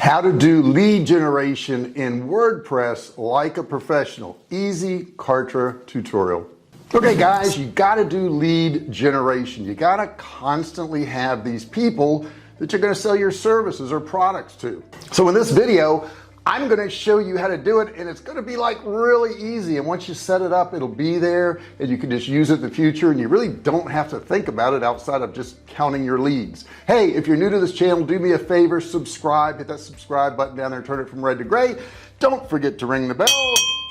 How to do lead generation in WordPress like a professional. Easy Kartra tutorial. Okay guys, you got to do lead generation. You got to constantly have these people that you're going to sell your services or products to. So in this video I'm going to show you how to do it, and it's going to be like really easy, and once you set it up it'll be there and you can just use it in the future, and you really don't have to think about it outside of just counting your leads. Hey, if you're new to this channel, do me a favor, subscribe, hit that subscribe button down there, turn it from red to gray. Don't forget to ring the bell,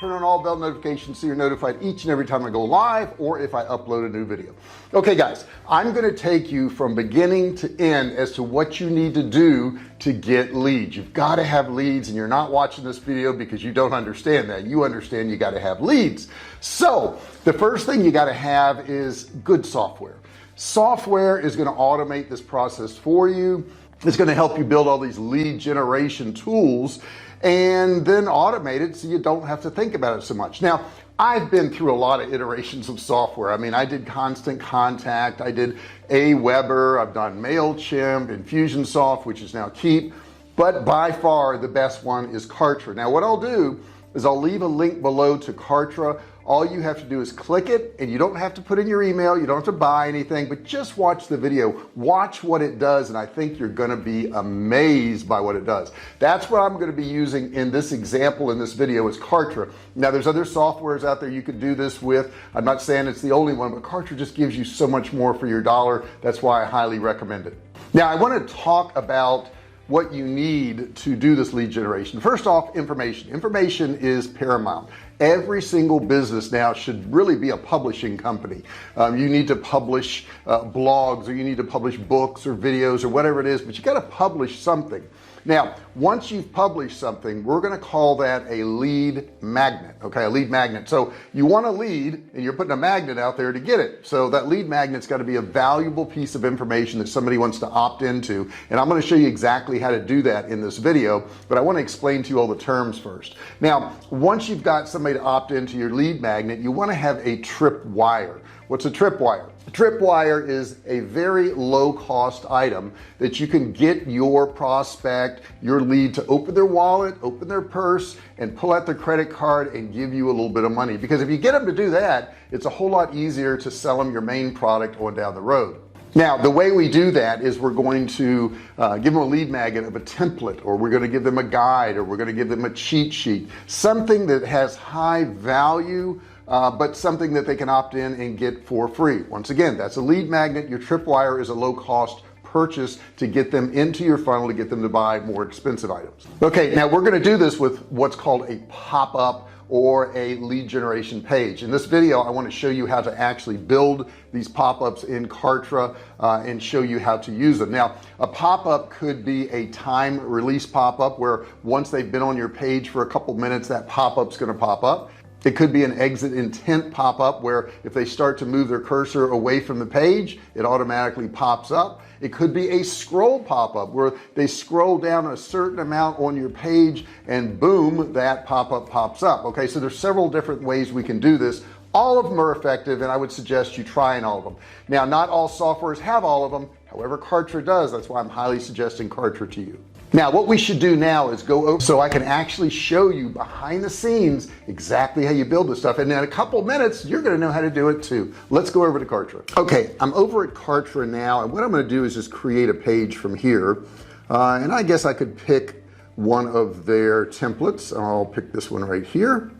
turn on all bell notifications so you're notified each and every time I go live or if I upload a new video. Okay guys, I'm going to take you from beginning to end as to what you need to do to get leads. You've got to have leads, and you're not watching this video because you don't understand that. You understand you got to have leads. So the first thing you got to have is good software. Software is going to automate this process for you. It's going to help you build all these lead generation tools and then automate it so you don't have to think about it so much. Now I've been through a lot of iterations of software. I mean, I did Constant Contact, I did Aweber, I've done MailChimp, Infusionsoft, which is now Keep, but by far the best one is Kartra. Now what I'll do is I'll leave a link below to Kartra. All you have to do is click it, and you don't have to put in your email, you don't have to buy anything, but just watch the video, watch what it does, and I think you're going to be amazed by what it does. That's what I'm going to be using in this example in this video is Kartra. Now there's other softwares out there you could do this with. I'm not saying it's the only one, but Kartra just gives you so much more for your dollar. That's why I highly recommend it. Now I want to talk about what you need to do this lead generation. First off, information is paramount. Every single business now should really be a publishing company. You need to publish blogs, or you need to publish books or videos or whatever it is, but you got to publish something. Now once you've published something, we're going to call that a lead magnet. Okay, a lead magnet. So you want a lead and you're putting a magnet out there to get it. So that lead magnet's got to be a valuable piece of information that somebody wants to opt into, and I'm going to show you exactly how to do that in this video, but I want to explain to you all the terms first. Now once you've got somebody to opt into your lead magnet, you want to have a tripwire. What's a tripwire? A tripwire is a very low cost item that you can get your prospect, your lead, to open their wallet, open their purse, and pull out their credit card and give you a little bit of money. Because if you get them to do that, it's a whole lot easier to sell them your main product on down the road. Now the way we do that is we're going to give them a lead magnet of a template, or we're going to give them a guide, or we're going to give them a cheat sheet, something that has high value, but something that they can opt in and get for free. Once again, that's a lead magnet. Your tripwire is a low cost purchase to get them into your funnel, to get them to buy more expensive items. Okay, now we're going to do this with what's called a pop-up or a lead generation page. In this video I want to show you how to actually build these pop-ups in Kartra and show you how to use them. Now a pop-up could be a time release pop-up where once they've been on your page for a couple minutes, that pop-up's going to pop up. It could be an exit intent pop-up where if they start to move their cursor away from the page, it automatically pops up. It could be a scroll pop-up where they scroll down a certain amount on your page and boom, that pop-up pops up. Okay, so there's several different ways we can do this. All of them are effective, and I would suggest you trying all of them. Now not all softwares have all of them, however Kartra does. That's why I'm highly suggesting Kartra to you. Now what we should do now is go over so I can actually show you behind the scenes exactly how you build this stuff, and in a couple of minutes you're going to know how to do it too. Let's go over to Kartra. Okay, I'm over at Kartra now, and what I'm going to do is just create a page from here, and I guess I could pick one of their templates. I'll pick this one right here.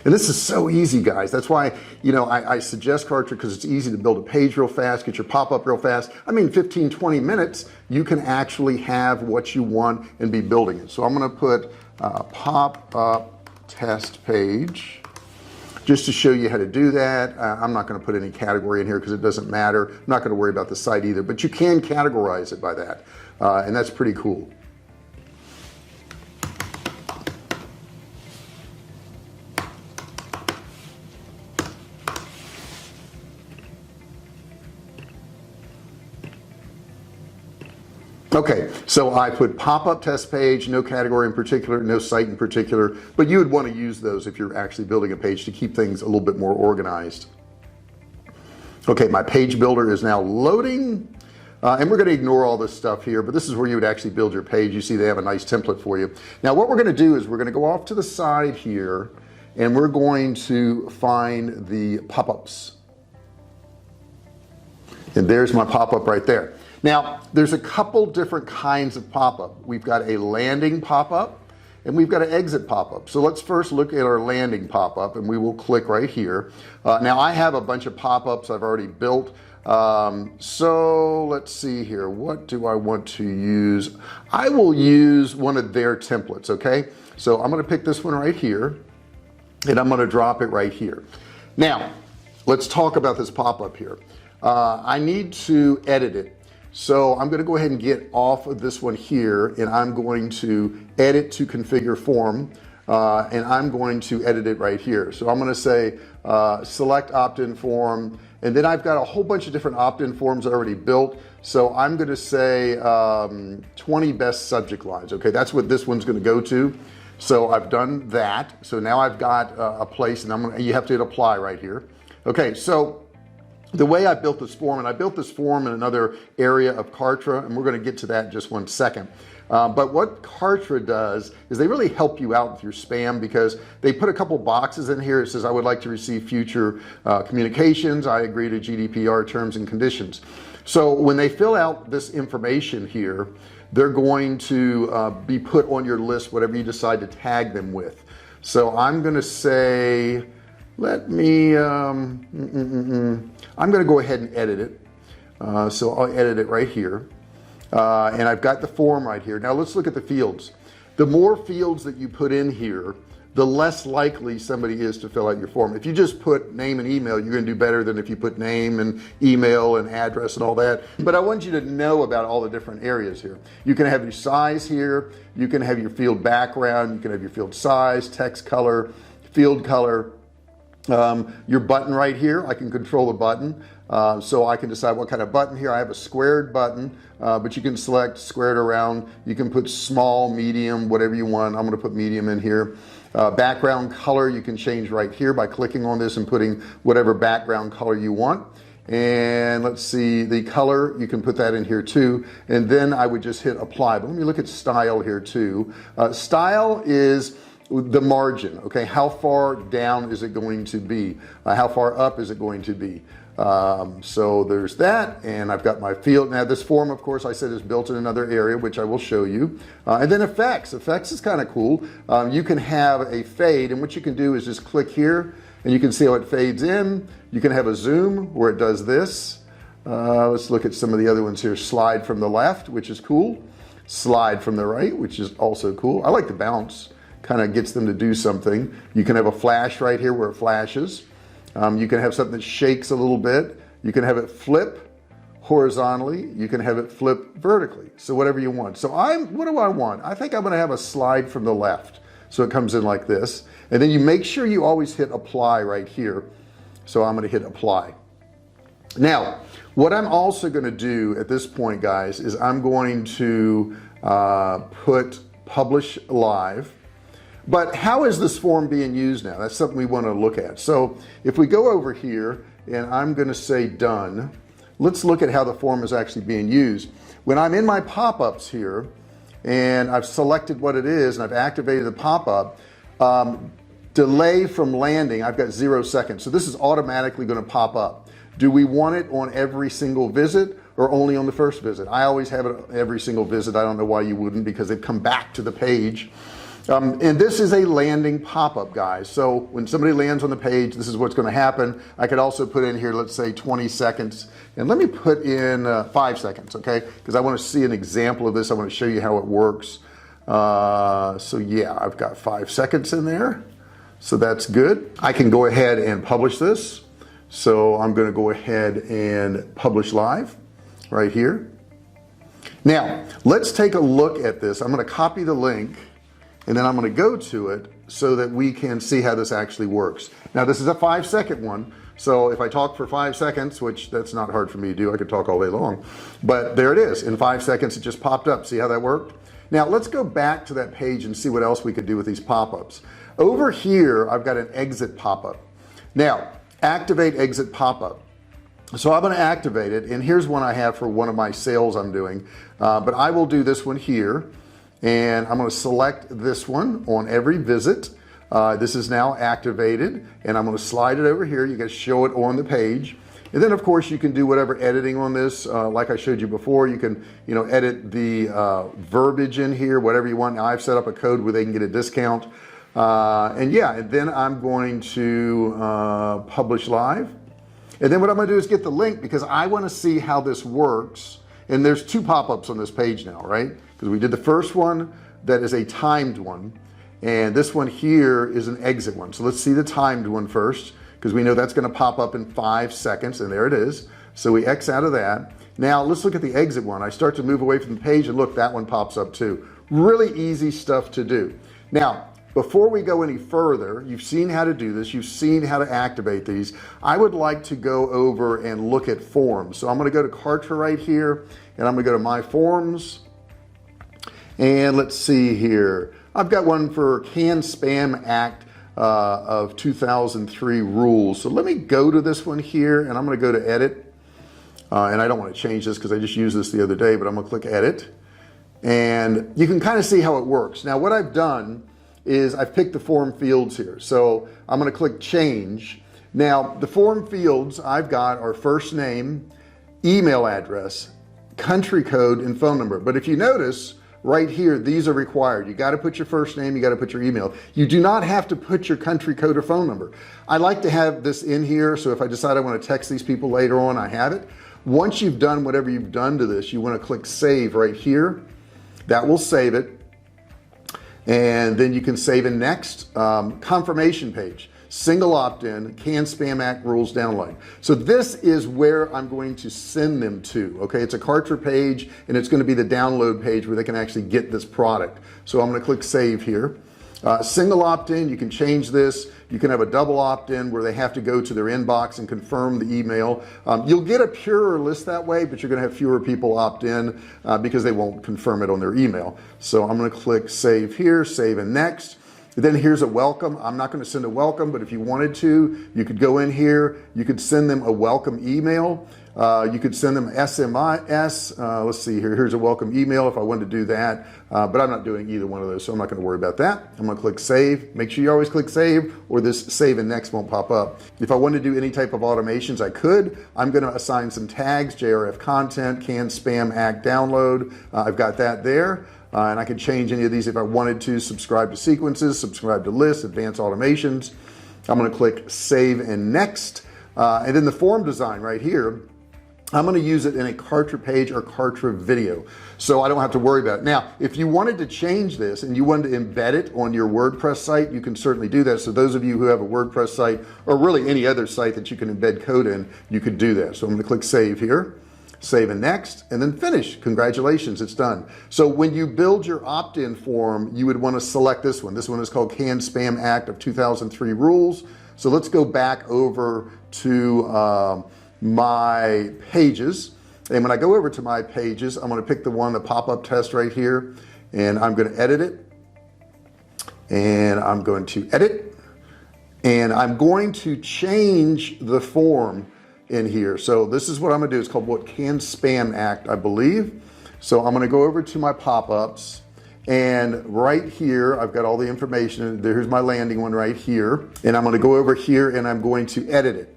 And this is so easy, guys. That's why, you know, I suggest Kartra, because it's easy to build a page real fast, get your pop-up real fast. I mean 15-20 minutes you can actually have what you want and be building it. So I'm going to put pop-up test page just to show you how to do that. I'm not going to put any category in here because it doesn't matter. I'm not going to worry about the site either, but you can categorize it by that, and that's pretty cool. Okay, so I put pop-up test page, no category in particular, no site in particular, but you would want to use those if you're actually building a page to keep things a little bit more organized. Okay, my page builder is now loading. and we're going to ignore all this stuff here, but this is where you would actually build your page. You see they have a nice template for you. Now what we're going to do is we're going to go off to the side here, and we're going to find the pop-ups, and there's my pop-up right there. Now there's a couple different kinds of pop-up. We've got a landing pop-up and we've got an exit pop-up. So let's first look at our landing pop-up, and we will click right here. Now I have a bunch of pop-ups I've already built. So let's see here, what do I want to use? I will use one of their templates. Okay, so I'm going to pick this one right here, and I'm going to drop it right here. Now let's talk about this pop-up here. I need to edit it, so I'm going to go ahead and get off of this one here, and I'm going to edit to configure form, and I'm going to edit it right here. So I'm going to say select opt-in form, and then I've got a whole bunch of different opt-in forms already built, so I'm going to say 20 best subject lines. Okay, that's what this one's going to go to. So I've done that. So now I've got a place, and you have to hit apply right here. Okay, so the way I built this form, and I built this form in another area of Kartra, and we're going to get to that in just one second. But what Kartra does is they really help you out with your spam, because they put a couple boxes in here. It says I would like to receive future communications, I agree to GDPR terms and conditions. So when they fill out this information here, they're going to be put on your list, whatever you decide to tag them with. So I'm going to say, let me I'm going to go ahead and edit it. So I'll edit it right here, and I've got the form right here. Now let's look at the fields. The more fields that you put in here, the less likely somebody is to fill out your form. If you just put name and email, you're going to do better than if you put name and email and address and all that. But I want you to know about all the different areas here. You can have your size here, you can have your field background, you can have your field size, text color, field color, your button right here. I can control the button, so I can decide what kind of button here. I have a squared button, but you can select squared around. You can put small, medium, whatever you want. I'm going to put medium in here. Background color you can change right here by clicking on this and putting whatever background color you want. And let's see, the color, you can put that in here too, and then I would just hit apply. But let me look at style here too. Style is the margin. Okay, how far down is it going to be? How far up is it going to be? So there's that, and I've got my field. Now this form, of course, I said is built in another area, which I will show you. And then effects is kind of cool. You can have a fade, and what you can do is just click here, and you can see how it fades in. You can have a zoom where it does this. Let's look at some of the other ones here. Slide from the left, which is cool. Slide from the right, which is also cool. I like the bounce, kind of gets them to do something. You can have a flash right here where it flashes. You can have something that shakes a little bit. You can have it flip horizontally. You can have it flip vertically. So whatever you want. So what do I want? I think I'm going to have a slide from the left. So it comes in like this. And then you make sure you always hit apply right here. So I'm going to hit apply. Now, what I'm also going to do at this point, guys, is I'm going to put publish live. But how is this form being used now? That's something we want to look at. So if we go over here and I'm going to say done, let's look at how the form is actually being used. When I'm in my pop-ups here and I've selected what it is and I've activated the pop-up, delay from landing, I've got 0 seconds. So this is automatically going to pop up. Do we want it on every single visit or only on the first visit? I always have it every single visit. I don't know why you wouldn't, because they've come back to the page. And this is a landing pop-up, guys. So when somebody lands on the page, this is what's going to happen. I could also put in here, let's say 20 seconds, and let me put in 5 seconds, okay, because I want to see an example of this. I want to show you how it works. So yeah, I've got 5 seconds in there, so that's good. I can go ahead and publish this. So I'm going to go ahead and publish live right here. Now let's take a look at this. I'm going to copy the link, and then I'm going to go to it so that we can see how this actually works. Now this is a 5-second one, so if I talk for 5 seconds, which that's not hard for me to do, I could talk all day long, but there it is. In 5 seconds it just popped up. See how that worked? Now let's go back to that page and see what else we could do with these pop-ups. Over here I've got an exit pop-up. Now activate exit pop-up. So I'm going to activate it, and here's one I have for one of my sales I'm doing, but I will do this one here, and I'm going to select this one on every visit. This is now activated, and I'm going to slide it over here. You guys show it on the page, and then of course you can do whatever editing on this, like I showed you before. You can edit the verbiage in here, whatever you want. Now I've set up a code where they can get a discount, and yeah, and then I'm going to publish live. And then what I'm going to do is get the link, because I want to see how this works. And there's two pop-ups on this page now, right? Because we did the first one that is a timed one, and this one here is an exit one. So let's see the timed one first, because we know that's going to pop up in 5 seconds, and there it is. So we X out of that. Now let's look at the exit one. I start to move away from the page, and look, that one pops up too. Really easy stuff to do. Now before we go any further, you've seen how to do this, you've seen how to activate these. I would like to go over and look at forms. So I'm going to go to Kartra right here, and I'm going to go to my forms, and let's see here. I've got one for Can Spam Act of 2003 rules. So let me go to this one here, and I'm going to go to edit, and I don't want to change this because I just used this the other day, but I'm going to click edit, and you can kind of see how it works. Now what I've done is I've picked the form fields here, so I'm going to click change. Now the form fields I've got are first name, email address, country code, and phone number. But if you notice right here, these are required. You got to put your first name, you got to put your email. You do not have to put your country code or phone number. I like to have this in here, so if I decide I want to text these people later on, I have it. Once you've done whatever you've done to this, you want to click save right here. That will save it. And then you can save in next. Confirmation page, single opt-in, Can Spam Act rules download. So this is where I'm going to send them to. Okay, it's a Kartra page, and it's going to be the download page where they can actually get this product. So I'm going to click save here. Single opt-in, you can change this. You can have a double opt-in where they have to go to their inbox and confirm the email. You'll get a purer list that way, but you're going to have fewer people opt in because they won't confirm it on their email. So I'm going to click save here, save and next. Then here's a welcome. I'm not going to send a welcome, but if you wanted to, you could go in here, you could send them a welcome email. You could send them SMS. Let's see here, here's a welcome email if I wanted to do that, but I'm not doing either one of those, so I'm not going to worry about that. I'm going to click save. Make sure you always click save, or this save and next won't pop up. If I wanted to do any type of automations, I could. I'm going to assign some tags: JRF content, Can Spam Act download. I've got that there. And I could change any of these if I wanted to. Subscribe to sequences, subscribe to lists, advanced automations. I'm going to click save and next, and then the form design right here, I'm going to use it in a Kartra page or Kartra video, so I don't have to worry about it. Now if you wanted to change this and you wanted to embed it on your WordPress site, you can certainly do that. So those of you who have a WordPress site, or really any other site that you can embed code in, you could do that. So I'm going to click save here, save and next, and then finish. Congratulations, it's done. So when you build your opt-in form, you would want to select this one. This one is called Can Spam Act of 2003 rules. So let's go back over to my pages, and when I go over to my pages, I'm going to pick the one, the pop-up test right here, and I'm going to edit it, and I'm going to edit, and I'm going to change the form in here. So this is what I'm going to do. It's called what, Can Spam Act, I believe. So I'm going to go over to my pop-ups, and right here I've got all the information. There's my landing one right here, and I'm going to go over here and I'm going to edit it.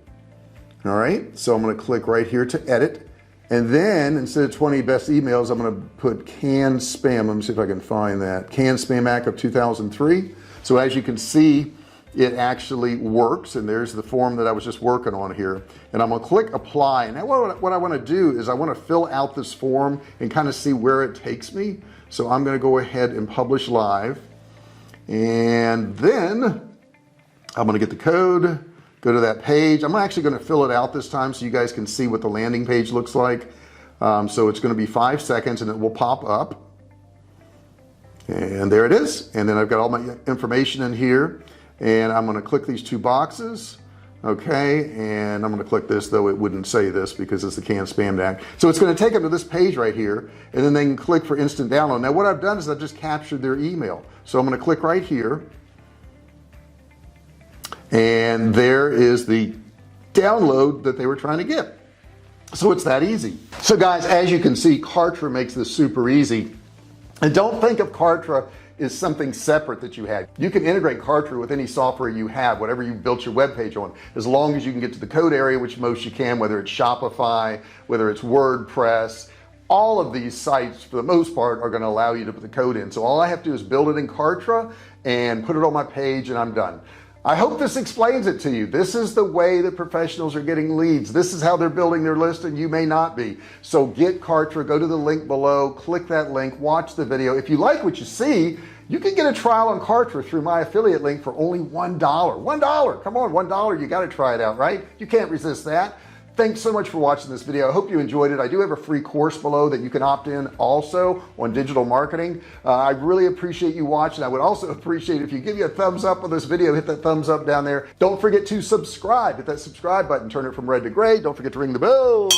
All right, so I'm going to click right here to edit, and then instead of 20 best emails, I'm going to put Can Spam. Let me see if I can find that. Can Spam Act of 2003. So as you can see, it actually works, and there's the form that I was just working on here, and I'm going to click apply. And now what I want to do is I want to fill out this form and kind of see where it takes me. So I'm going to go ahead and publish live, and then I'm going to get the code, go to that page. I'm actually going to fill it out this time so you guys can see what the landing page looks like. So it's going to be 5 seconds, and it will pop up, and there it is. And then I've got all my information in here, and I'm going to click these two boxes. Okay, and I'm going to click this, though it wouldn't say this because it's the Can Spam Act. So it's going to take them to this page right here, and then they can click for instant download. Now what I've done is I've just captured their email. So I'm going to click right here, and there is the download that they were trying to get. So it's that easy. So guys, as you can see, Kartra makes this super easy. And don't think of Kartra as something separate that you had. You can integrate Kartra with any software you have, whatever you built your web page on, as long as you can get to the code area, which most you can, whether it's Shopify, whether it's WordPress. All of these sites for the most part are going to allow you to put the code in. So all I have to do is build it in Kartra and put it on my page and I'm done. I hope this explains it to you. This is the way that professionals are getting leads. This is how they're building their list, and you may not be. So get Kartra, go to the link below, click that link, watch the video. If you like what you see, you can get a trial on Kartra through my affiliate link for only $1. $1. Come on, $1. You got to try it out, right? You can't resist that. Thanks so much for watching this video. I hope you enjoyed it. I do have a free course below that you can opt in also on digital marketing. I really appreciate you watching. I would also appreciate if you give you a thumbs up on this video. Hit that thumbs up down there. Don't forget to subscribe. Hit that subscribe button. Turn it from red to gray. Don't forget to ring the bell.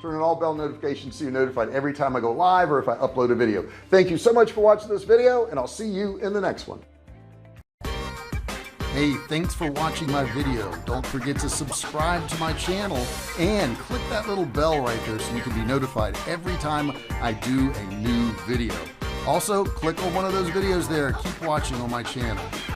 Turn on all bell notifications so you're notified every time I go live or if I upload a video. Thank you so much for watching this video, and I'll see you in the next one. Hey, thanks for watching my video. Don't forget to subscribe to my channel and click that little bell right there so you can be notified every time I do a new video. Also, click on one of those videos there. Keep watching on my channel.